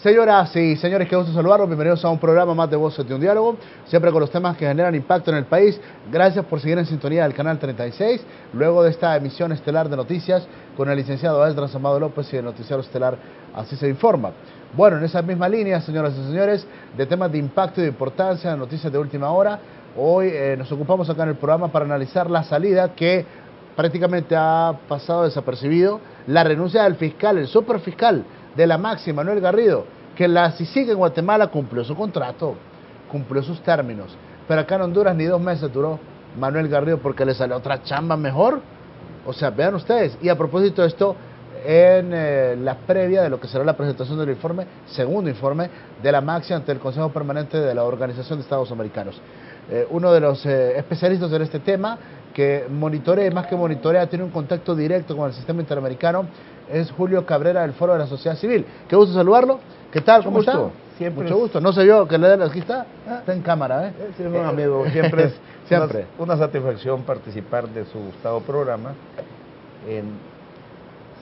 Señoras y señores, qué gusto saludarlos. Bienvenidos a un programa más de Voces de un Diálogo, siempre con los temas que generan impacto en el país. Gracias por seguir en sintonía del canal 36, luego de esta emisión estelar de noticias con el licenciado Esdras Amado López y el noticiero estelar Así se informa. Bueno, en esa misma línea, señoras y señores, de temas de impacto y de importancia, noticias de última hora, hoy nos ocupamos acá en el programa para analizar la salida que prácticamente ha pasado desapercibido, la renuncia del fiscal, el superfiscal de la máxima, Manuel Garrido, que si sigue en Guatemala cumplió su contrato, cumplió sus términos, pero acá en Honduras ni 2 meses duró Manuel Garrido porque le salió otra chamba mejor. O sea, vean ustedes. Y a propósito de esto, en la previa de lo que será la presentación del informe, segundo informe de la máxima ante el Consejo Permanente de la Organización de Estados Americanos. Uno de los especialistas en este tema, que monitorea, y más que monitorea, tiene un contacto directo con el sistema interamericano, es Julio Cabrera del Foro de la Sociedad Civil. Qué gusto saludarlo. ¿Qué tal? ¿Cómo está? Siempre mucho gusto. No sé yo que le den aquí está en cámara, ¿eh? Siempre un amigo. Siempre es siempre. Una satisfacción participar de su gustado programa.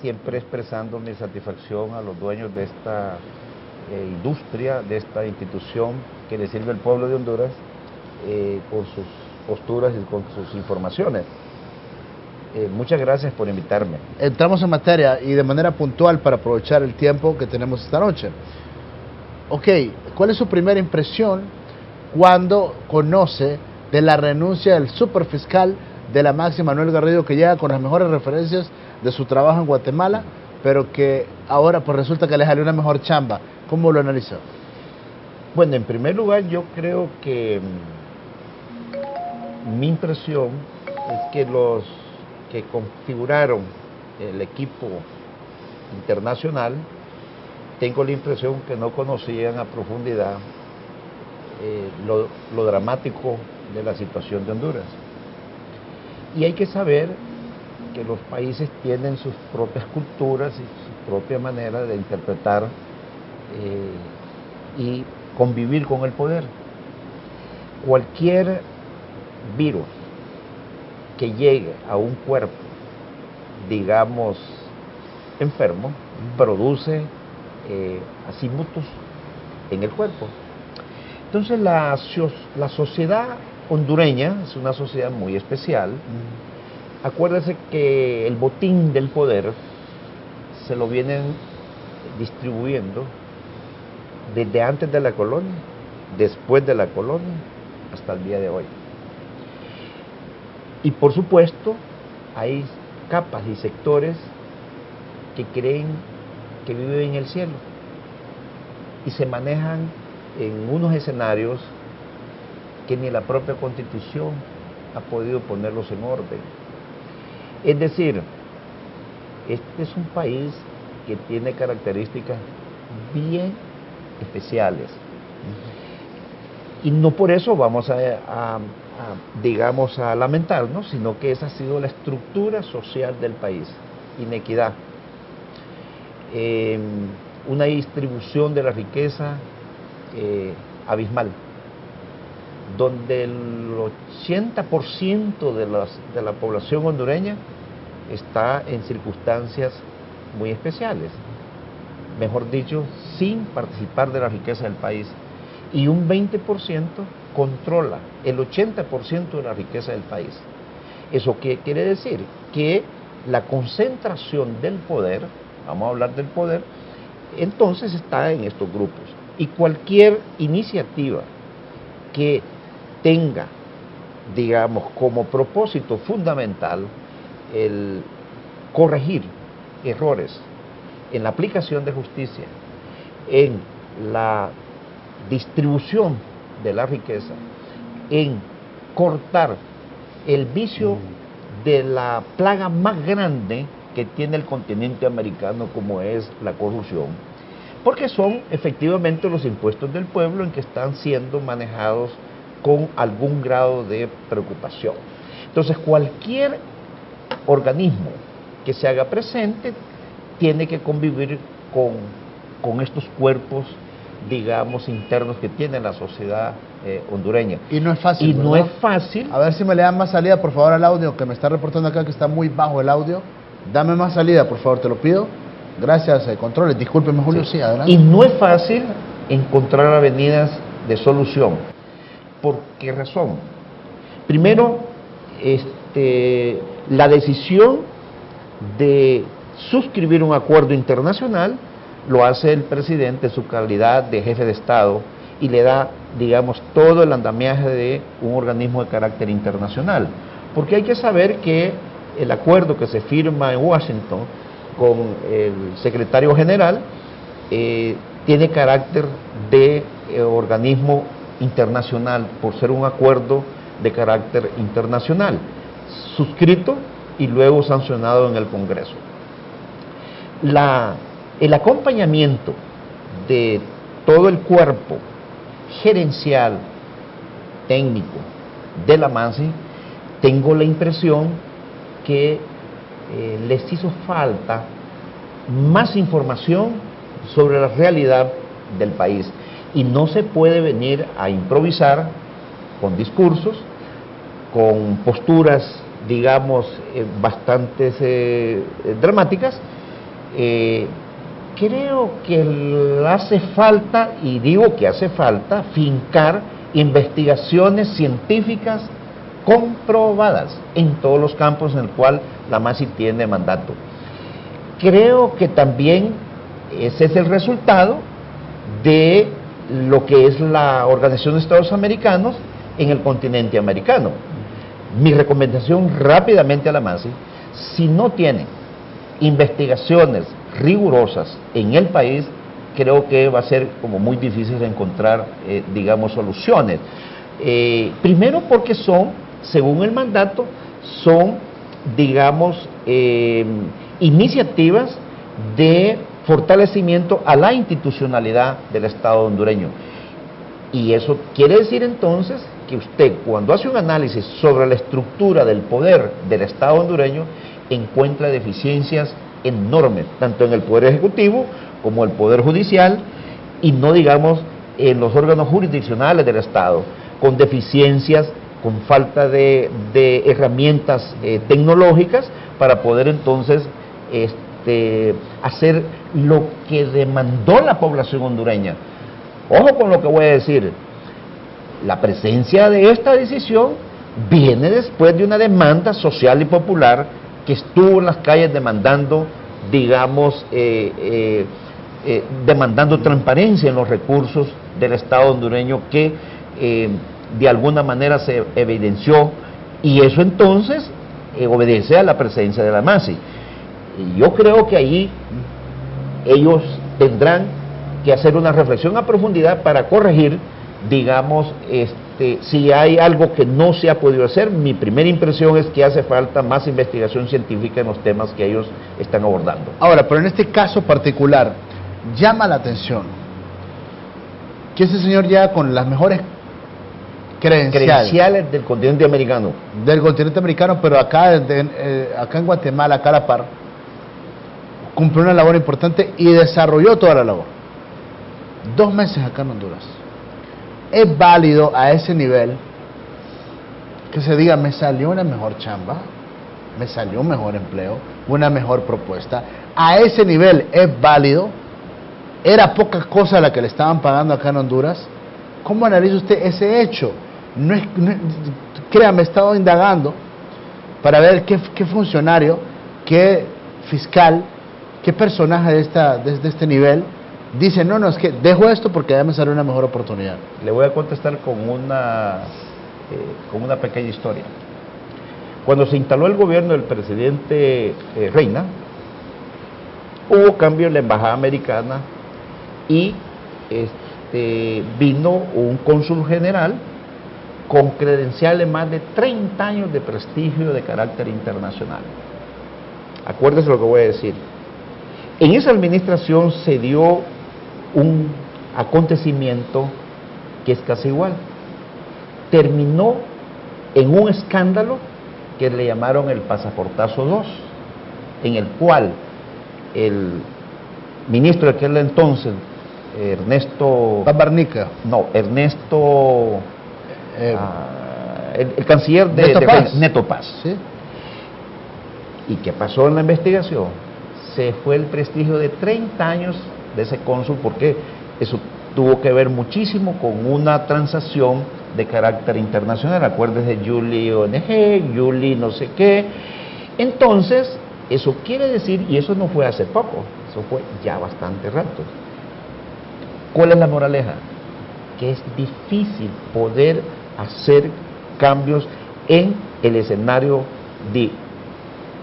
Siempre expresando mi satisfacción a los dueños de esta industria, de esta institución que le sirve al pueblo de Honduras con sus posturas y con sus informaciones. Muchas gracias por invitarme. Entramos en materia y de manera puntual para aprovechar el tiempo que tenemos esta noche. Ok, ¿cuál es su primera impresión cuando conoce de la renuncia del superfiscal de la máxima, Manuel Garrido, que llega con las mejores referencias de su trabajo en Guatemala, pero que ahora pues resulta que le salió una mejor chamba? ¿Cómo lo analizó? Bueno, en primer lugar, yo creo que mi impresión es que los que configuraron el equipo internacional, tengo la impresión que no conocían a profundidad lo dramático de la situación de Honduras. Y hay que saber que los países tienen sus propias culturas y su propia manera de interpretar y convivir con el poder. Cualquier virus que llegue a un cuerpo, digamos, enfermo, produce acímutos en el cuerpo. Entonces la sociedad hondureña es una sociedad muy especial. Acuérdense que el botín del poder se lo vienen distribuyendo desde antes de la colonia, después de la colonia, hasta el día de hoy. Y por supuesto, hay capas y sectores que creen que viven en el cielo y se manejan en unos escenarios que ni la propia Constitución ha podido ponerlos en orden. Es decir, este es un país que tiene características bien especiales. Y no por eso vamos digamos, a lamentarnos, sino que esa ha sido la estructura social del país. Inequidad. Una distribución de la riqueza abismal, donde el 80% de la población hondureña está en circunstancias muy especiales, mejor dicho, sin participar de la riqueza del país, y un 20% controla el 80% de la riqueza del país. ¿Eso qué quiere decir? Que la concentración del poder, vamos a hablar del poder, entonces está en estos grupos. Y cualquier iniciativa que tenga, digamos, como propósito fundamental el corregir errores en la aplicación de justicia, en la distribución de la riqueza, en cortar el vicio de la plaga más grande que tiene el continente americano, como es la corrupción, porque son efectivamente los impuestos del pueblo en que están siendo manejados con algún grado de preocupación. Entonces, cualquier organismo que se haga presente tiene que convivir con estos cuerpos, digamos, internos que tiene la sociedad hondureña. Y no es fácil. Y no es fácil. A ver si me le dan más salida, por favor, al audio, que me está reportando acá que está muy bajo el audio. Dame más salida, por favor, te lo pido. Gracias, controles. Discúlpeme, Julio, sí, adelante. Y no es fácil encontrar avenidas de solución. ¿Por qué razón? Primero, la decisión de suscribir un acuerdo internacional lo hace el presidente en su calidad de jefe de Estado y le da, digamos, todo el andamiaje de un organismo de carácter internacional. Porque hay que saber que el acuerdo que se firma en Washington con el secretario general tiene carácter de organismo internacional por ser un acuerdo de carácter internacional, suscrito y luego sancionado en el Congreso. El acompañamiento de todo el cuerpo gerencial, técnico de la MANSI, tengo la impresión que les hizo falta más información sobre la realidad del país. Y no se puede venir a improvisar con discursos, con posturas, digamos, bastante dramáticas. Creo que hace falta, y digo que hace falta, fincar investigaciones científicas comprobadas en todos los campos en el cual la MANSI tiene mandato. Creo que también ese es el resultado de lo que es la Organización de Estados Americanos en el continente americano. Mi recomendación rápidamente a la MANSI, si no tienen investigaciones rigurosas en el país, creo que va a ser como muy difícil encontrar, digamos, soluciones. Primero porque son, según el mandato, son, digamos, iniciativas de fortalecimiento a la institucionalidad del Estado hondureño. Y eso quiere decir entonces que usted, cuando hace un análisis sobre la estructura del poder del Estado hondureño, encuentra deficiencias enormes, tanto en el Poder Ejecutivo como el Poder Judicial, y no digamos en los órganos jurisdiccionales del Estado, con deficiencias, con falta de herramientas tecnológicas para poder entonces hacer lo que demandó la población hondureña. Ojo con lo que voy a decir, la presencia de esta decisión viene después de una demanda social y popular que estuvo en las calles demandando, digamos, demandando transparencia en los recursos del Estado hondureño que de alguna manera se evidenció, y eso entonces obedece a la presencia de la MANSI. Y yo creo que ahí ellos tendrán que hacer una reflexión a profundidad para corregir, digamos, si hay algo que no se ha podido hacer. Mi primera impresión es que hace falta más investigación científica en los temas que ellos están abordando. Ahora, pero en este caso particular, llama la atención que ese señor ya con las mejores credenciales del continente americano. Del continente americano, pero acá en Guatemala, acá a la par, cumplió una labor importante y desarrolló toda la labor. 2 meses acá en Honduras. ¿Es válido a ese nivel que se diga, me salió una mejor chamba, me salió un mejor empleo, una mejor propuesta? A ese nivel es válido. Era poca cosa la que le estaban pagando acá en Honduras. ¿Cómo analiza usted ese hecho? Créame, he estado indagando para ver qué funcionario, qué fiscal, qué personaje de este nivel dice, no, es que dejo esto porque ya me salió una mejor oportunidad. Le voy a contestar con una pequeña historia. Cuando se instaló el gobierno del presidente Reina, hubo cambio en la embajada americana y vino un cónsul general con credenciales más de 30 años de prestigio de carácter internacional. Acuérdese lo que voy a decir. En esa administración se dio un acontecimiento que es casi igual. Terminó en un escándalo que le llamaron el Pasaportazo 2, en el cual el ministro de aquel entonces, Ernesto... Barbarnica. No, Ernesto... el canciller de Neto Paz. Neto Paz. ¿Sí? ¿Y qué pasó en la investigación? se fue el prestigio de 30 años de ese cónsul, porque eso tuvo que ver muchísimo con una transacción de carácter internacional. Acuérdese, Julie ONG, Julie no sé qué. Entonces, eso quiere decir, y eso no fue hace poco, eso fue ya bastante rato. ¿Cuál es la moraleja? Que es difícil poder hacer cambios en el escenario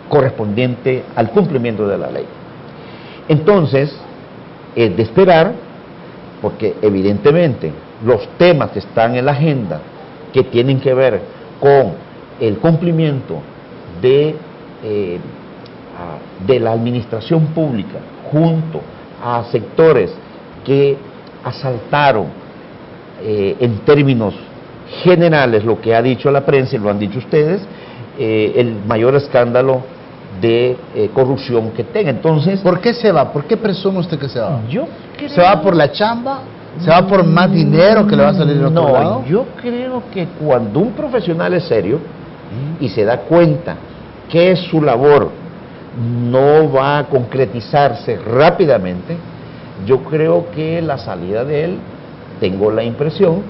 correspondiente al cumplimiento de la ley. Entonces, es de esperar, porque evidentemente los temas que están en la agenda, que tienen que ver con el cumplimiento de la administración pública junto a sectores que asaltaron en términos generales lo que ha dicho la prensa y lo han dicho ustedes, el mayor escándalo de corrupción que tenga. Entonces, ¿por qué se va? ¿Por qué presume usted que se va? Yo creo... ¿Se va por la chamba? ¿Se va por más dinero que le va a salir de otro lado? No, yo creo que cuando un profesional es serio y se da cuenta que su labor no va a concretizarse rápidamente, yo creo que la salida de él, tengo la impresión,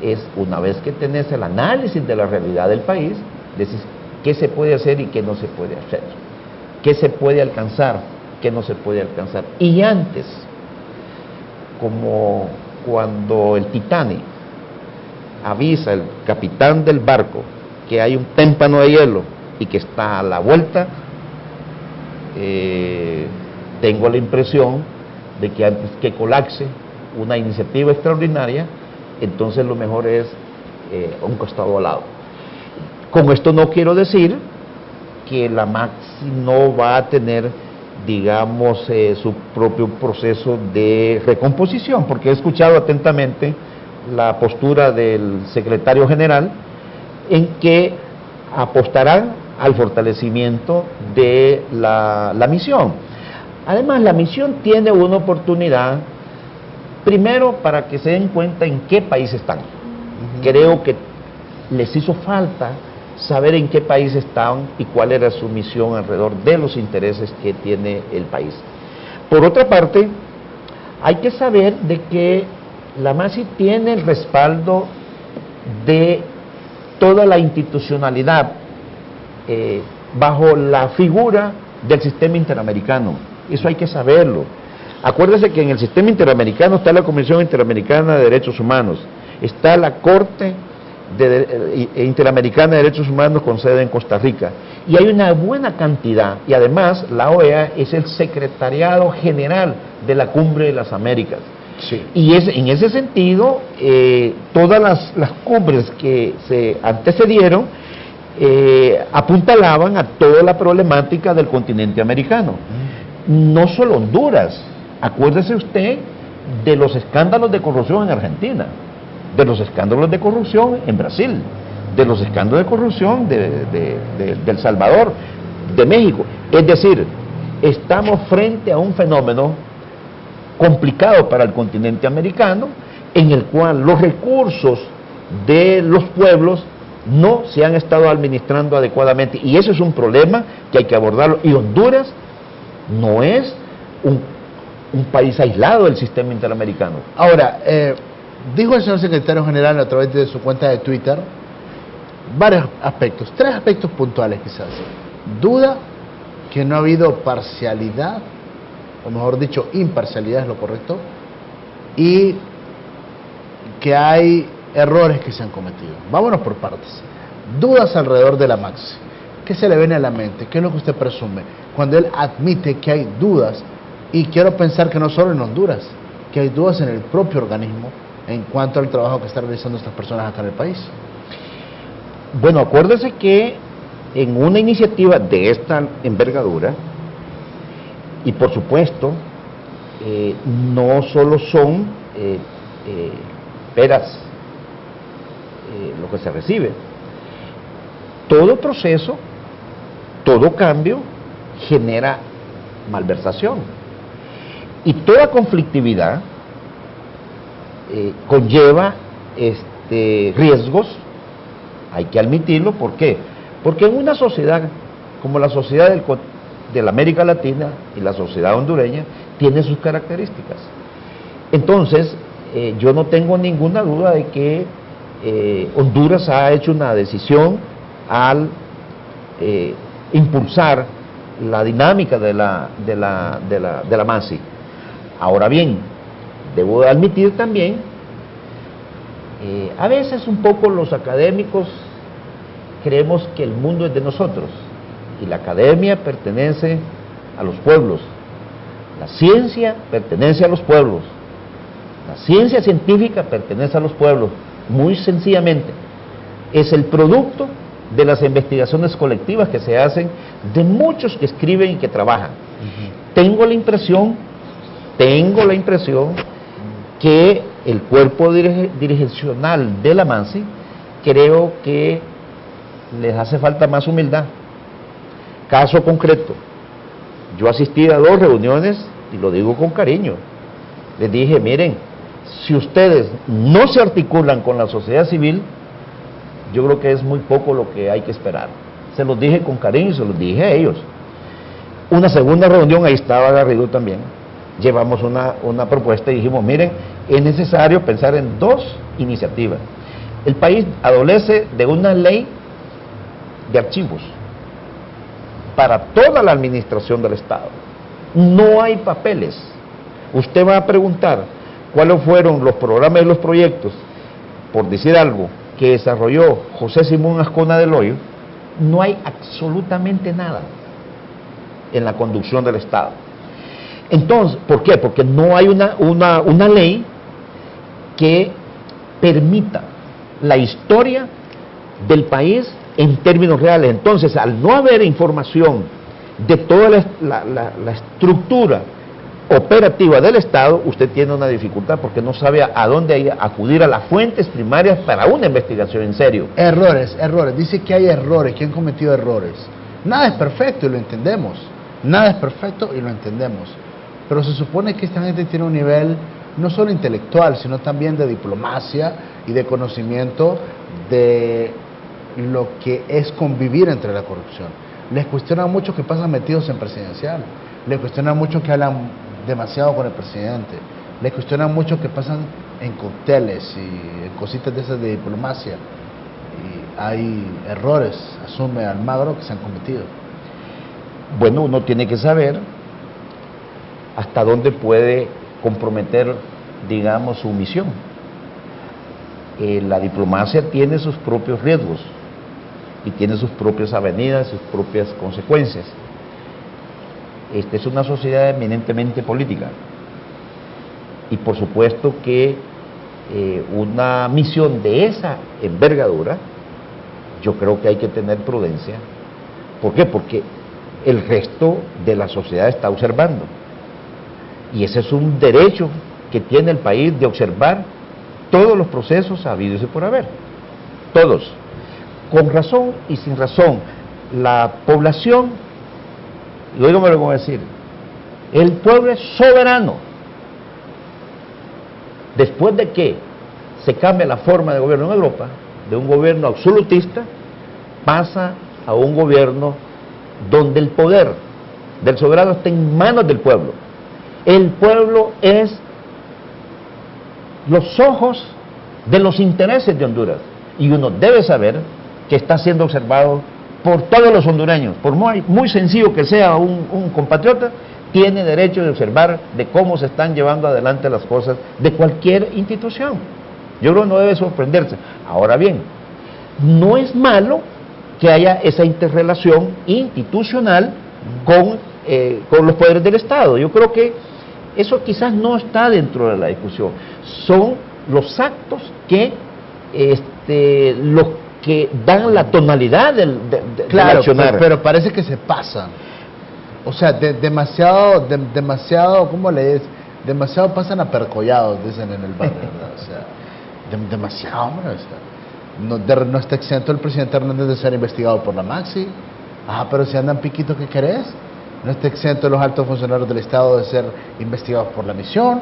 es una vez que tenés el análisis de la realidad del país, decís qué se puede hacer y qué no se puede hacer, qué se puede alcanzar, qué no se puede alcanzar. Y antes, como cuando el Titanic avisa al capitán del barco que hay un témpano de hielo y que está a la vuelta, tengo la impresión de que antes que colapse una iniciativa extraordinaria, entonces lo mejor es un costado al lado. Con esto no quiero decir que la MAXI no va a tener, digamos, su propio proceso de recomposición, porque he escuchado atentamente la postura del secretario general en que apostarán al fortalecimiento de la misión. Además, la misión tiene una oportunidad, primero, para que se den cuenta en qué país están. Creo que les hizo falta saber en qué país estaban y cuál era su misión alrededor de los intereses que tiene el país. Por otra parte, hay que saber de que la MAXI tiene el respaldo de toda la institucionalidad bajo la figura del sistema interamericano. Eso hay que saberlo. Acuérdese que en el sistema interamericano está la Comisión Interamericana de Derechos Humanos, está la Corte Interamericana de Derechos Humanos con sede en Costa Rica, y hay una buena cantidad, y además la OEA es el secretariado general de la Cumbre de las Américas. Sí. Y en ese sentido, todas las cumbres que se antecedieron apuntalaban a toda la problemática del continente americano. No solo Honduras, acuérdese usted de los escándalos de corrupción en Argentina, de los escándalos de corrupción en Brasil, de los escándalos de corrupción de El Salvador, de México. Es decir, estamos frente a un fenómeno complicado para el continente americano, en el cual los recursos de los pueblos no se han estado administrando adecuadamente, y eso es un problema que hay que abordarlo. Y Honduras no es un país aislado del sistema interamericano. Ahora, dijo el señor secretario general a través de su cuenta de Twitter varios aspectos, 3 aspectos puntuales quizás. Duda que no ha habido parcialidad, o mejor dicho, imparcialidad es lo correcto, y que hay errores que se han cometido. Vámonos por partes. Dudas alrededor de la MAXI. ¿Qué se le viene a la mente? ¿Qué es lo que usted presume cuando él admite que hay dudas? Y quiero pensar que no solo en Honduras, que hay dudas en el propio organismo en cuanto al trabajo que están realizando estas personas acá en el país. Bueno, acuérdese que en una iniciativa de esta envergadura, y por supuesto, no solo son peras lo que se recibe. Todo proceso, todo cambio genera malversación. Y toda conflictividad conlleva riesgos, hay que admitirlo. ¿Por qué? Porque en una sociedad como la sociedad de la América Latina y la sociedad hondureña tiene sus características. Entonces, yo no tengo ninguna duda de que Honduras ha hecho una decisión al impulsar la dinámica de la MASI. Ahora bien, debo admitir también, a veces un poco los académicos creemos que el mundo es de nosotros y la academia pertenece a los pueblos, la ciencia pertenece a los pueblos, la ciencia científica pertenece a los pueblos, muy sencillamente, es el producto de las investigaciones colectivas que se hacen, de muchos que escriben y que trabajan. Tengo la impresión que el cuerpo dirigencial de la MANSI, creo que les hace falta más humildad. Caso concreto, yo asistí a 2 reuniones, y lo digo con cariño, les dije, miren, si ustedes no se articulan con la sociedad civil, yo creo que es muy poco lo que hay que esperar. Se los dije con cariño, se los dije a ellos. Una segunda reunión, ahí estaba Garrido también, llevamos una propuesta y dijimos, miren, es necesario pensar en 2 iniciativas. El país adolece de una ley de archivos para toda la administración del Estado. No hay papeles. Usted va a preguntar cuáles fueron los programas y los proyectos, por decir algo, que desarrolló José Simón Ascona del Hoyo. No hay absolutamente nada en la conducción del Estado. Entonces, ¿por qué? Porque no hay una ley que permita la historia del país en términos reales. Entonces, al no haber información de toda la estructura operativa del Estado, usted tiene una dificultad porque no sabe a dónde acudir a las fuentes primarias para una investigación en serio. Errores. Dice que hay errores, que han cometido errores. Nada es perfecto y lo entendemos. Nada es perfecto y lo entendemos. Pero se supone que esta gente tiene un nivel no solo intelectual, sino también de diplomacia y de conocimiento de lo que es convivir entre la corrupción. Les cuestionan mucho que pasan metidos en presidencial, les cuestionan mucho que hablan demasiado con el presidente, les cuestionan mucho que pasan en cócteles y en cositas de esas de diplomacia. Y hay errores, asume Almagro, que se han cometido. Bueno, uno tiene que saber hasta dónde puede comprometer, digamos, su misión. La diplomacia tiene sus propios riesgos y tiene sus propias avenidas, sus propias consecuencias. Esta es una sociedad eminentemente política y por supuesto que una misión de esa envergadura, yo creo que hay que tener prudencia. ¿Por qué? Porque el resto de la sociedad está observando y ese es un derecho que tiene el país, de observar todos los procesos habidos y por haber, todos, con razón y sin razón. La población, y oígame lo que voy a decir, el pueblo es soberano. Después de que se cambia la forma de gobierno en Europa, de un gobierno absolutista, pasa a un gobierno donde el poder del soberano está en manos del pueblo. El pueblo es los ojos de los intereses de Honduras y uno debe saber que está siendo observado por todos los hondureños, por muy sencillo que sea un compatriota, tiene derecho de observar de cómo se están llevando adelante las cosas de cualquier institución. Yo creo que no debe sorprenderse. Ahora bien, no es malo que haya esa interrelación institucional con los poderes del Estado. Yo creo que eso quizás no está dentro de la discusión. Son los actos que los que dan la tonalidad del accionar. Pero parece que se pasan. O sea, demasiado, ¿cómo le es? Demasiado pasan apercollados, dicen en el barrio, ¿verdad? O sea, demasiado, hombre. O sea, no está exento el presidente Hernández de ser investigado por la MAXI. Pero si andan piquito, ¿qué querés? No está exento los altos funcionarios del Estado de ser investigados por la misión.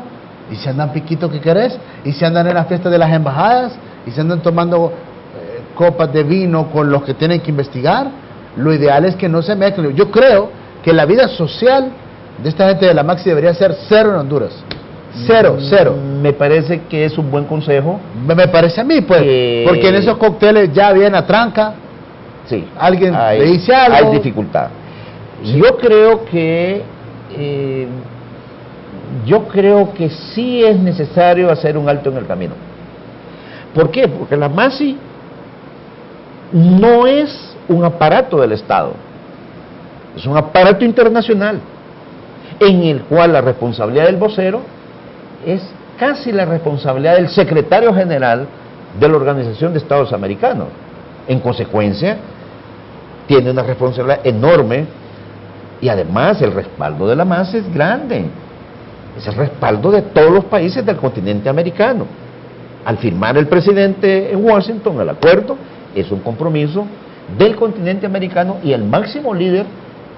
Y si andan piquito, ¿qué querés? Y si andan en las fiestas de las embajadas, y si andan tomando copas de vino con los que tienen que investigar, lo ideal es que no se mezclen. Yo creo que la vida social de esta gente de la Maxi debería ser cero en Honduras. Cero. Me parece que es un buen consejo. Me parece a mí, pues, porque en esos cócteles ya viene a tranca. Sí, alguien le dice algo. Hay dificultad. Yo creo que sí es necesario hacer un alto en el camino. ¿Por qué? Porque la MASI no es un aparato del Estado, es un aparato internacional en el cual la responsabilidad del vocero es casi la responsabilidad del secretario general de la Organización de Estados Americanos. En consecuencia, tiene una responsabilidad enorme y además el respaldo de la MASI es grande. Es el respaldo de todos los países del continente americano. Al firmar el presidente en Washington el acuerdo, es un compromiso del continente americano y el máximo líder,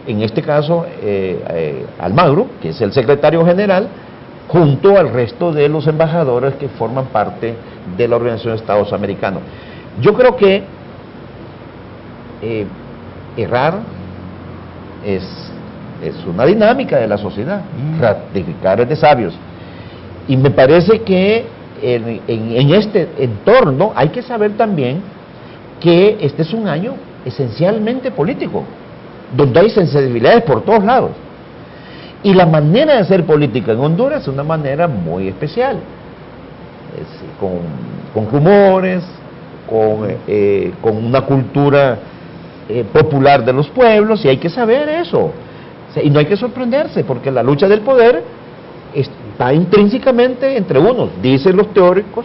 en este caso Almagro, que es el secretario general, junto al resto de los embajadores que forman parte de la Organización de Estados Americanos. Yo creo que errar es una dinámica de la sociedad, ratificar es de sabios. Y me parece que en este entorno hay que saber también que este es un año esencialmente político, donde hay sensibilidades por todos lados. Y la manera de hacer política en Honduras es una manera muy especial, con rumores, con una cultura popular de los pueblos, y hay que saber eso. Y no hay que sorprenderse, porque la lucha del poder está intrínsecamente entre unos. Dicen los teóricos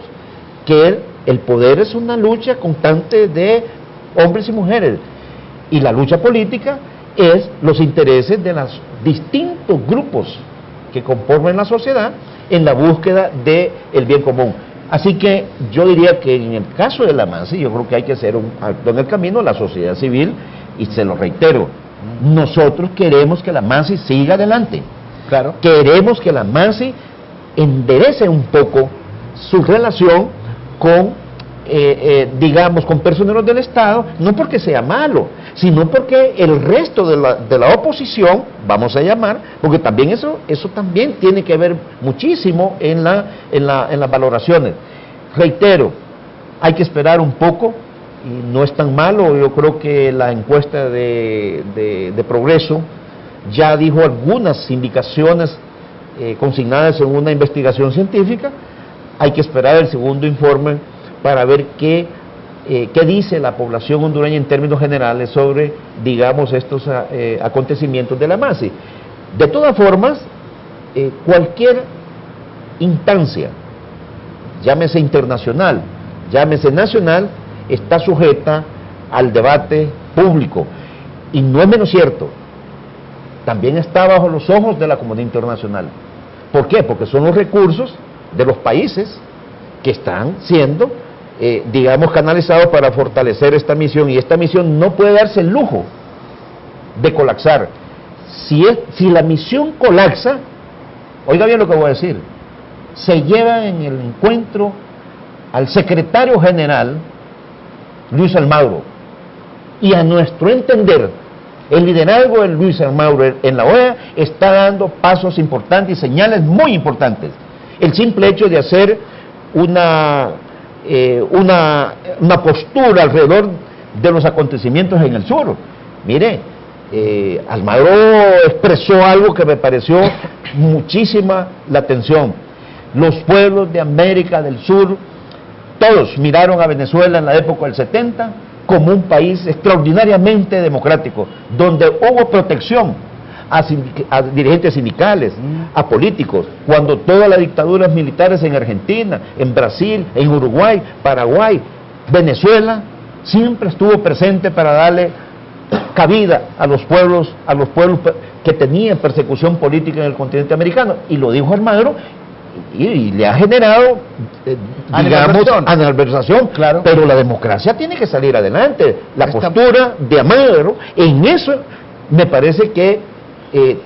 que el poder es una lucha constante de hombres y mujeres, y la lucha política es los intereses de los distintos grupos que conforman la sociedad en la búsqueda del bien común. Así que yo diría que en el caso de la MASI, yo creo que hay que hacer un alto en el camino, la sociedad civil, y se lo reitero, nosotros queremos que la MASI siga adelante. Claro. Queremos que la MASI enderece un poco su relación con, digamos, con personeros del Estado, no porque sea malo, sino porque el resto de la oposición, vamos a llamar, porque también eso también tiene que ver muchísimo en las valoraciones. Reitero, hay que esperar un poco, y no es tan malo. Yo creo que la encuesta de Progreso ya dijo algunas indicaciones consignadas en una investigación científica. Hay que esperar el segundo informe para ver qué dice la población hondureña en términos generales sobre, digamos, estos acontecimientos de la MASI. De todas formas, cualquier instancia, llámese internacional, llámese nacional, está sujeta al debate público, y no es menos cierto, también está bajo los ojos de la comunidad internacional. ¿Por qué? Porque son los recursos de los países que están siendo, digamos, canalizados para fortalecer esta misión, y esta misión no puede darse el lujo de colapsar. Si la misión colapsa, oiga bien lo que voy a decir, se lleva en el encuentro al secretario general Luis Almagro, y a nuestro entender el liderazgo de Luis Almagro en la OEA está dando pasos importantes y señales muy importantes. El simple hecho de hacer una postura alrededor de los acontecimientos en el sur. Mire, Almagro expresó algo que me pareció muchísima la atención. Los pueblos de América del Sur, todos miraron a Venezuela en la época del 70 como un país extraordinariamente democrático, donde hubo protección a dirigentes sindicales, a políticos, cuando todas las dictaduras militares en Argentina, en Brasil, en Uruguay, Paraguay, Venezuela, siempre estuvo presente para darle cabida a los pueblos que tenían persecución política en el continente americano. Y lo dijo Almagro, y le ha generado, digamos, animadversión, claro. Pero la democracia tiene que salir adelante. La postura de Almagro en eso me parece que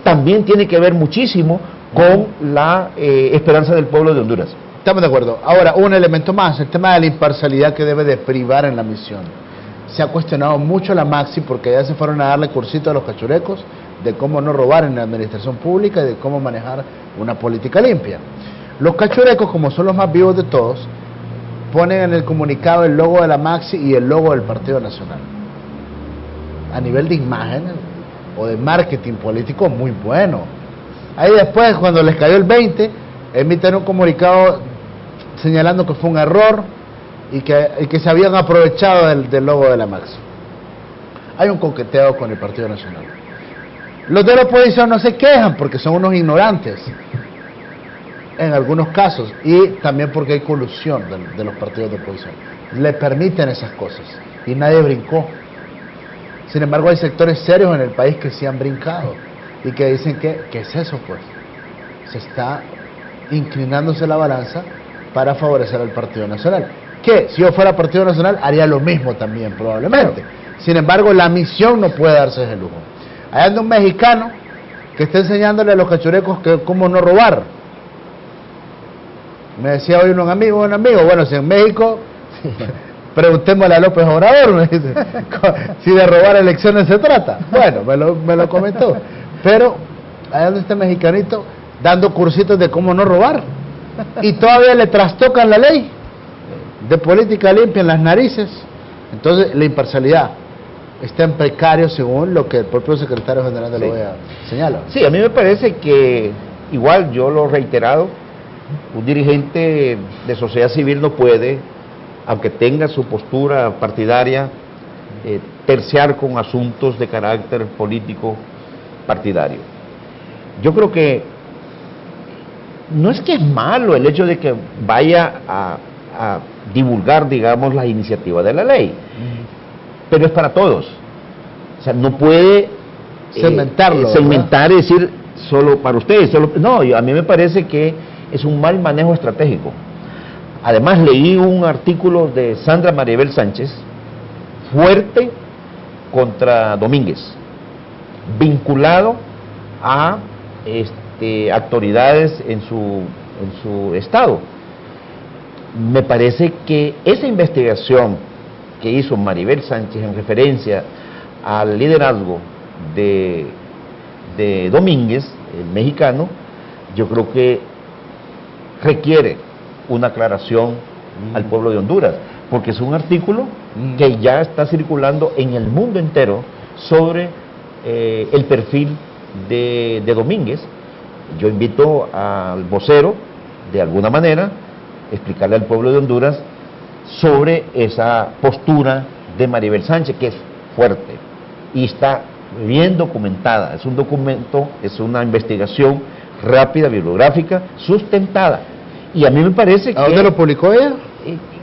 también tiene que ver muchísimo con la esperanza del pueblo de Honduras. Estamos de acuerdo. Ahora, un elemento más, el tema de la imparcialidad que debe de privar en la misión. Se ha cuestionado mucho la Maxi porque ya se fueron a darle cursito a los cachurecos de cómo no robar en la administración pública y de cómo manejar una política limpia. Los cachurecos, como son los más vivos de todos, ponen en el comunicado el logo de la Maxi y el logo del Partido Nacional. A nivel de imagen o de marketing político, muy bueno. Ahí después, cuando les cayó el 20, emiten un comunicado señalando que fue un error y que se habían aprovechado del logo de la Maxi. Hay un coqueteo con el Partido Nacional. Los de la oposición no se quejan porque son unos ignorantes en algunos casos, y también porque hay colusión de los partidos de oposición. Le permiten esas cosas y nadie brincó. Sin embargo, hay sectores serios en el país que sí han brincado y que dicen que ¿qué es eso? Pues se está inclinándose la balanza para favorecer al Partido Nacional, que si yo fuera Partido Nacional haría lo mismo también probablemente. Sin embargo, la misión no puede darse ese lujo. Hay anda un mexicano que está enseñándole a los cachurecos que cómo no robar. Me decía hoy un amigo, bueno, si en México, preguntémosle a López Obrador, me dice, si de robar elecciones se trata. Bueno, me lo comentó. Pero, ahí anda este mexicanito dando cursitos de cómo no robar. Y todavía le trastocan la ley de política limpia en las narices. Entonces, la imparcialidad está en precario según lo que el propio secretario general de la OEA señala. Sí, a mí me parece que, igual yo lo he reiterado, un dirigente de sociedad civil no puede, aunque tenga su postura partidaria, terciar con asuntos de carácter político partidario. Yo creo que no es que es malo el hecho de que vaya a divulgar, digamos, las iniciativas de la ley, pero es para todos. O sea, no puede segmentar y decir solo para ustedes. No, a mí me parece que es un mal manejo estratégico. Además, leí un artículo de Sandra Maribel Sánchez fuerte contra Domínguez, vinculado a autoridades en su estado. Me parece que esa investigación que hizo Maribel Sánchez en referencia al liderazgo de Domínguez, el mexicano, yo creo que requiere una aclaración al pueblo de Honduras, porque es un artículo que ya está circulando en el mundo entero sobre el perfil de Domínguez. Yo invito al vocero, de alguna manera, explicarle al pueblo de Honduras sobre esa postura de Maribel Sánchez, que es fuerte y está bien documentada. Es un documento, es una investigación rápida, bibliográfica, sustentada. Y a mí me parece que... ¿A dónde lo publicó ella?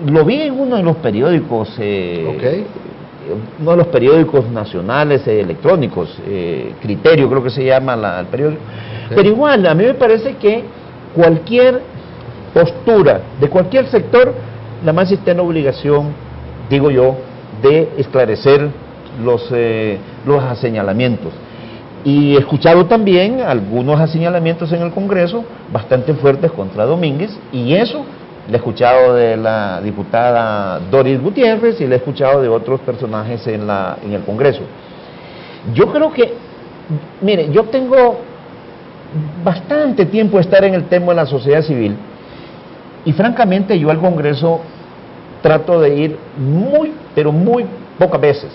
Lo vi en uno de los periódicos, uno de los periódicos nacionales electrónicos, Criterio creo que se llama el periódico. Okay. Pero igual, a mí me parece que cualquier postura de cualquier sector, la más está en la obligación, digo yo, de esclarecer los señalamientos. Y he escuchado también algunos señalamientos en el Congreso bastante fuertes contra Domínguez, y eso le he escuchado de la diputada Doris Gutiérrez y le he escuchado de otros personajes en el Congreso. Yo creo que, mire, yo tengo bastante tiempo de estar en el tema de la sociedad civil, y francamente yo al Congreso trato de ir muy, pero muy pocas veces.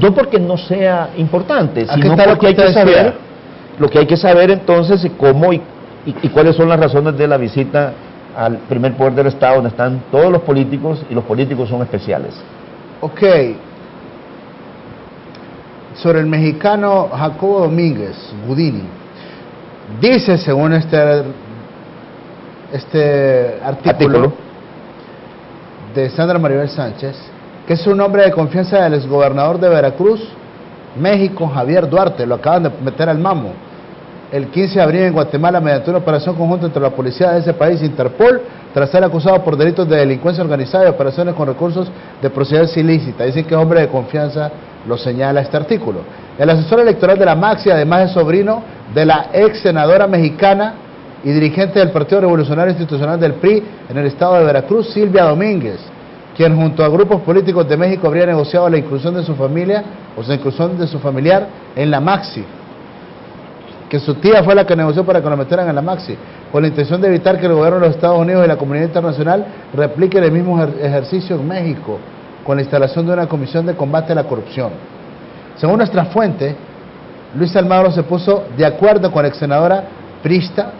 No porque no sea importante, sino porque hay que saber, lo que hay que saber entonces cómo y cuáles son las razones de la visita al primer poder del Estado, donde están todos los políticos, y los políticos son especiales. Ok. Sobre el mexicano Jacobo Domínguez Gudini, dice, según este artículo de Sandra Maribel Sánchez, que es un hombre de confianza del exgobernador de Veracruz, México, Javier Duarte. Lo acaban de meter al mamo el 15 de abril en Guatemala mediante una operación conjunta entre la policía de ese país e Interpol, tras ser acusado por delitos de delincuencia organizada y operaciones con recursos de procedencia ilícita. Dicen que es hombre de confianza, lo señala este artículo. El asesor electoral de la Maxi, además es sobrino de la ex senadora mexicana y dirigente del Partido Revolucionario Institucional del PRI en el estado de Veracruz, Silvia Domínguez, quien junto a grupos políticos de México habría negociado la inclusión de su familia o la inclusión de su familiar en la Maxi, que su tía fue la que negoció para que lo metieran en la Maxi, con la intención de evitar que el gobierno de los Estados Unidos y la comunidad internacional repliquen el mismo ejercicio en México, con la instalación de una comisión de combate a la corrupción. Según nuestra fuente, Luis Almagro se puso de acuerdo con la ex senadora priista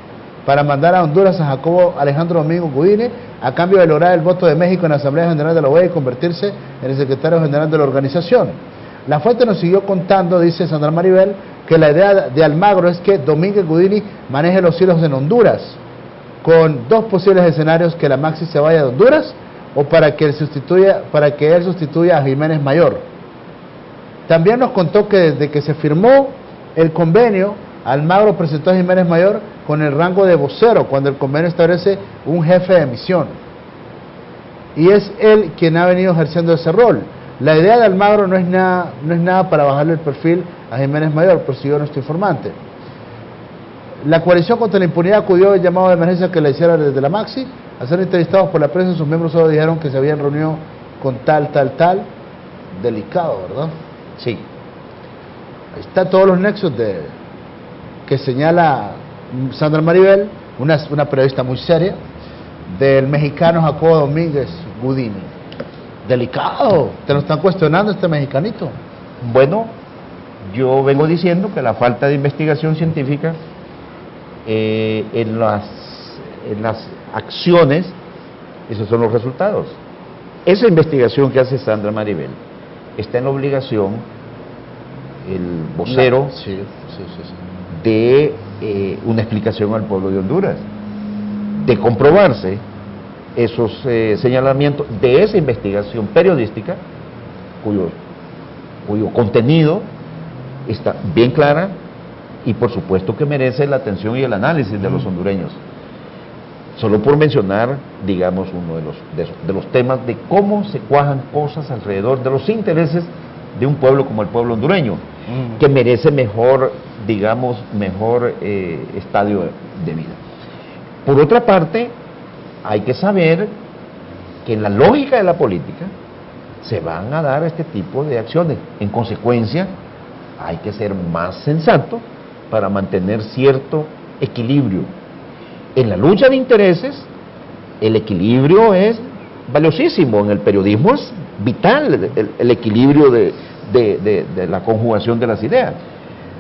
para mandar a Honduras a Jacobo Alejandro Domingo Gudini a cambio de lograr el voto de México en la Asamblea General de la OEA y convertirse en el secretario general de la organización. La fuente nos siguió contando, dice Sandra Maribel, que la idea de Almagro es que Domínguez Gudini maneje los hilos en Honduras, con dos posibles escenarios: que la Maxi se vaya de Honduras o para que él sustituya a Jiménez Mayor. También nos contó que desde que se firmó el convenio, Almagro presentó a Jiménez Mayor con el rango de vocero, cuando el convenio establece un jefe de misión. Y es él quien ha venido ejerciendo ese rol. La idea de Almagro no es nada para bajarle el perfil a Jiménez Mayor, prosiguió nuestro informante. La coalición contra la impunidad acudió al llamado de emergencia que le hiciera desde la Maxi. Al ser entrevistados por la prensa, sus miembros solo dijeron que se habían reunido con tal. Delicado, ¿verdad? Sí. Ahí están todos los nexos que señala Sandra Maribel, una periodista muy seria, del mexicano Jacobo Domínguez Gudini. Delicado, te lo están cuestionando este mexicanito. Bueno, yo vengo diciendo que la falta de investigación científica en las acciones, esos son los resultados. Esa investigación que hace Sandra Maribel está en la obligación, el vocero, de una explicación al pueblo de Honduras, de comprobarse esos señalamientos de esa investigación periodística, cuyo contenido está bien clara y por supuesto que merece la atención y el análisis de los hondureños. Solo por mencionar, digamos, uno de los temas de cómo se cuajan cosas alrededor de los intereses de un pueblo como el pueblo hondureño, que merece mejor, digamos, estadio de vida. Por otra parte, hay que saber que en la lógica de la política se van a dar este tipo de acciones. En consecuencia, hay que ser más sensato para mantener cierto equilibrio. En la lucha de intereses, el equilibrio es valiosísimo. En el periodismo es vital el equilibrio de la conjugación de las ideas.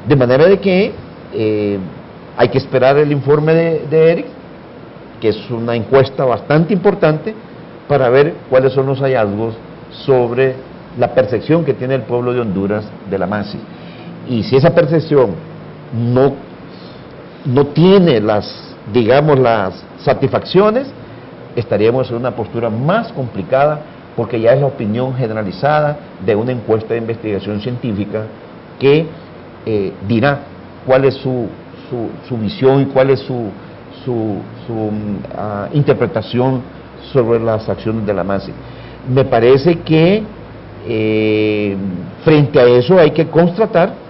De manera de que hay que esperar el informe de Eric, que es una encuesta bastante importante, para ver cuáles son los hallazgos sobre la percepción que tiene el pueblo de Honduras de la Maxi. Y si esa percepción no tiene las satisfacciones, estaríamos en una postura más complicada, porque ya es la opinión generalizada de una encuesta de investigación científica que dirá cuál es su visión y cuál es su interpretación sobre las acciones de la Maxi. Me parece que frente a eso hay que constatar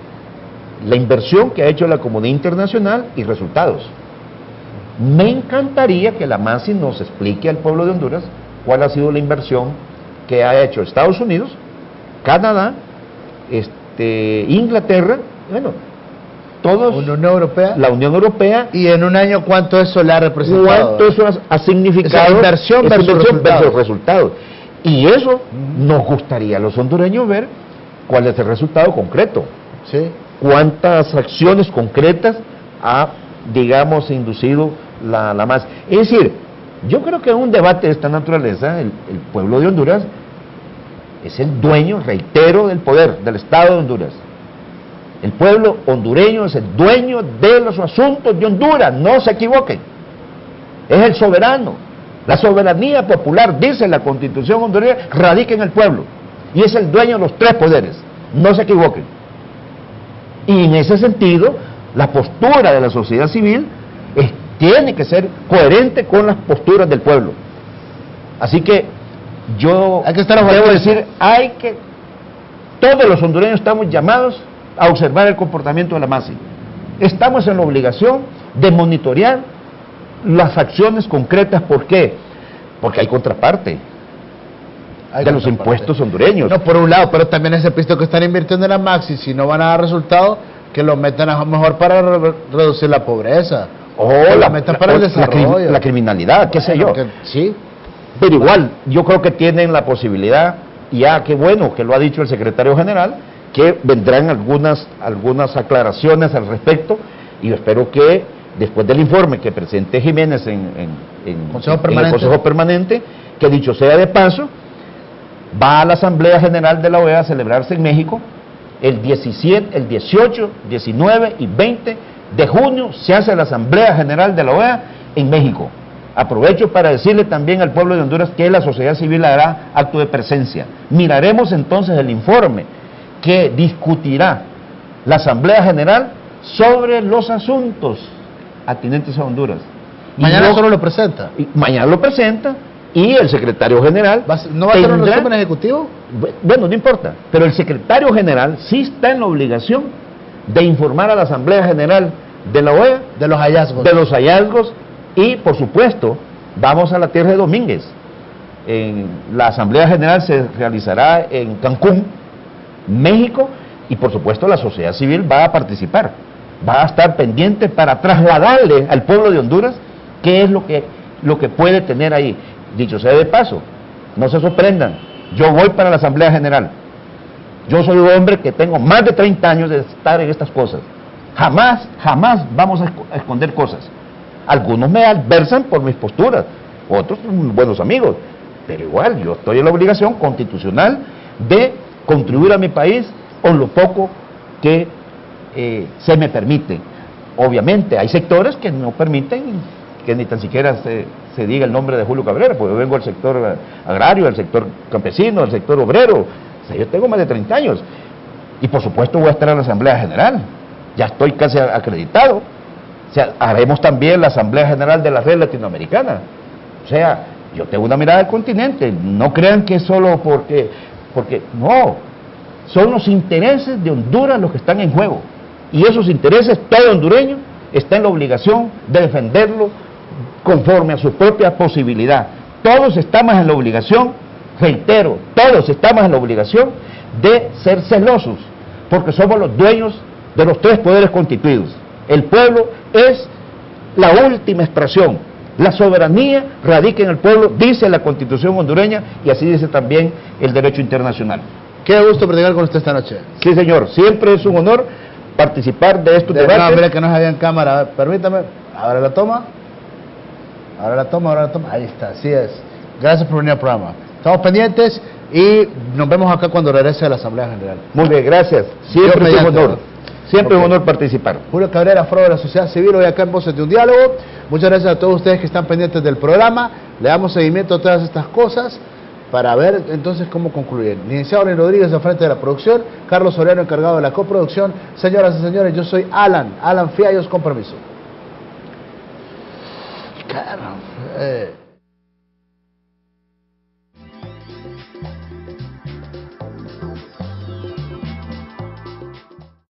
la inversión que ha hecho la comunidad internacional y resultados. Me encantaría que la Maxi nos explique al pueblo de Honduras cuál ha sido la inversión que ha hecho Estados Unidos, Canadá, Inglaterra, bueno, todos, la Unión Europea, y en un año cuánto eso le ha representado, cuánto eso ha significado, inversión versus resultados. Y eso nos gustaría a los hondureños ver cuál es el resultado concreto. ¿Sí? Cuántas acciones concretas ha, digamos, inducido la Maxi. Es decir, yo creo que en un debate de esta naturaleza, el pueblo de Honduras es el dueño, reitero, del poder, del Estado de Honduras. El pueblo hondureño es el dueño de los asuntos de Honduras, no se equivoquen. Es el soberano. La soberanía popular, dice la Constitución hondureña, radica en el pueblo. Y es el dueño de los tres poderes, no se equivoquen. Y en ese sentido, la postura de la sociedad civil tiene que ser coherente con las posturas del pueblo. Así que yo debo decir, todos los hondureños estamos llamados a observar el comportamiento de la Maxi. Estamos en la obligación de monitorear las acciones concretas. ¿Por qué? Porque hay contraparte. de los impuestos hondureños. No, por un lado, pero también ese pisto que están invirtiendo en la Maxi, si no van a dar resultados, que lo metan a lo mejor para reducir la pobreza. O la metan para el desarrollo. La criminalidad, qué sé yo. Sí. Pero igual, yo creo que tienen la posibilidad, y qué bueno que lo ha dicho el secretario general, que vendrán algunas aclaraciones al respecto, y yo espero que después del informe que presente Jiménez en el Consejo Permanente, que dicho sea de paso, va a la Asamblea General de la OEA a celebrarse en México el 17, el 18, 19 y 20 de junio se hace la Asamblea General de la OEA en México. Aprovecho para decirle también al pueblo de Honduras que la sociedad civil hará acto de presencia. Miraremos entonces el informe que discutirá la Asamblea General sobre los asuntos atinentes a Honduras. Mañana solo lo presenta. Mañana lo presenta y el secretario general... ¿No va a ser un resumen ejecutivo? Bueno, no importa, pero el secretario general sí está en la obligación de informar a la Asamblea General de la OEA de los hallazgos. De los hallazgos y, por supuesto, vamos a la tierra de Domínguez. La Asamblea General se realizará en Cancún, México, y por supuesto la sociedad civil va a participar, va a estar pendiente para trasladarle al pueblo de Honduras qué es lo que puede tener ahí. Dicho sea de paso, no se sorprendan, yo voy para la Asamblea General. Yo soy un hombre que tengo más de 30 años de estar en estas cosas. Jamás vamos a esconder cosas. Algunos me adversan por mis posturas, otros buenos amigos, pero igual yo estoy en la obligación constitucional de contribuir a mi país con lo poco que se me permite. Obviamente hay sectores que no permiten que ni tan siquiera se diga el nombre de Julio Cabrera, porque yo vengo del sector agrario, del sector campesino, del sector obrero. O sea, yo tengo más de 30 años y por supuesto voy a estar en la Asamblea General, ya estoy casi acreditado. O sea, haremos también la Asamblea General de la Red Latinoamericana. O sea, yo tengo una mirada del continente, no crean que es solo porque no, son los intereses de Honduras los que están en juego, y esos intereses todo hondureño está en la obligación de defenderlo conforme a su propia posibilidad. Todos estamos en la obligación, reitero, todos estamos en la obligación de ser celosos, porque somos los dueños de los tres poderes constituidos. El pueblo es la última expresión. La soberanía radica en el pueblo, dice la Constitución hondureña, y así dice también el derecho internacional. Qué gusto platicar con usted esta noche. Sí, señor, siempre es un honor participar de estos debates. No, mira que no se había en cámara, permítame, ahora la toma, ahí está, así es. Gracias por venir al programa. Estamos pendientes y nos vemos acá cuando regrese a la Asamblea General. Muy bien, gracias. Siempre es un honor. Siempre es un honor participar. Julio Cabrera, Foro de la Sociedad Civil, hoy acá en Voces de un Diálogo. Muchas gracias a todos ustedes que están pendientes del programa. Le damos seguimiento a todas estas cosas para ver entonces cómo concluir. Licenciado Lenín Rodríguez al frente de la producción, Carlos Soriano encargado de la coproducción. Señoras y señores, yo soy Alan Fiallos, con permiso. Caramba.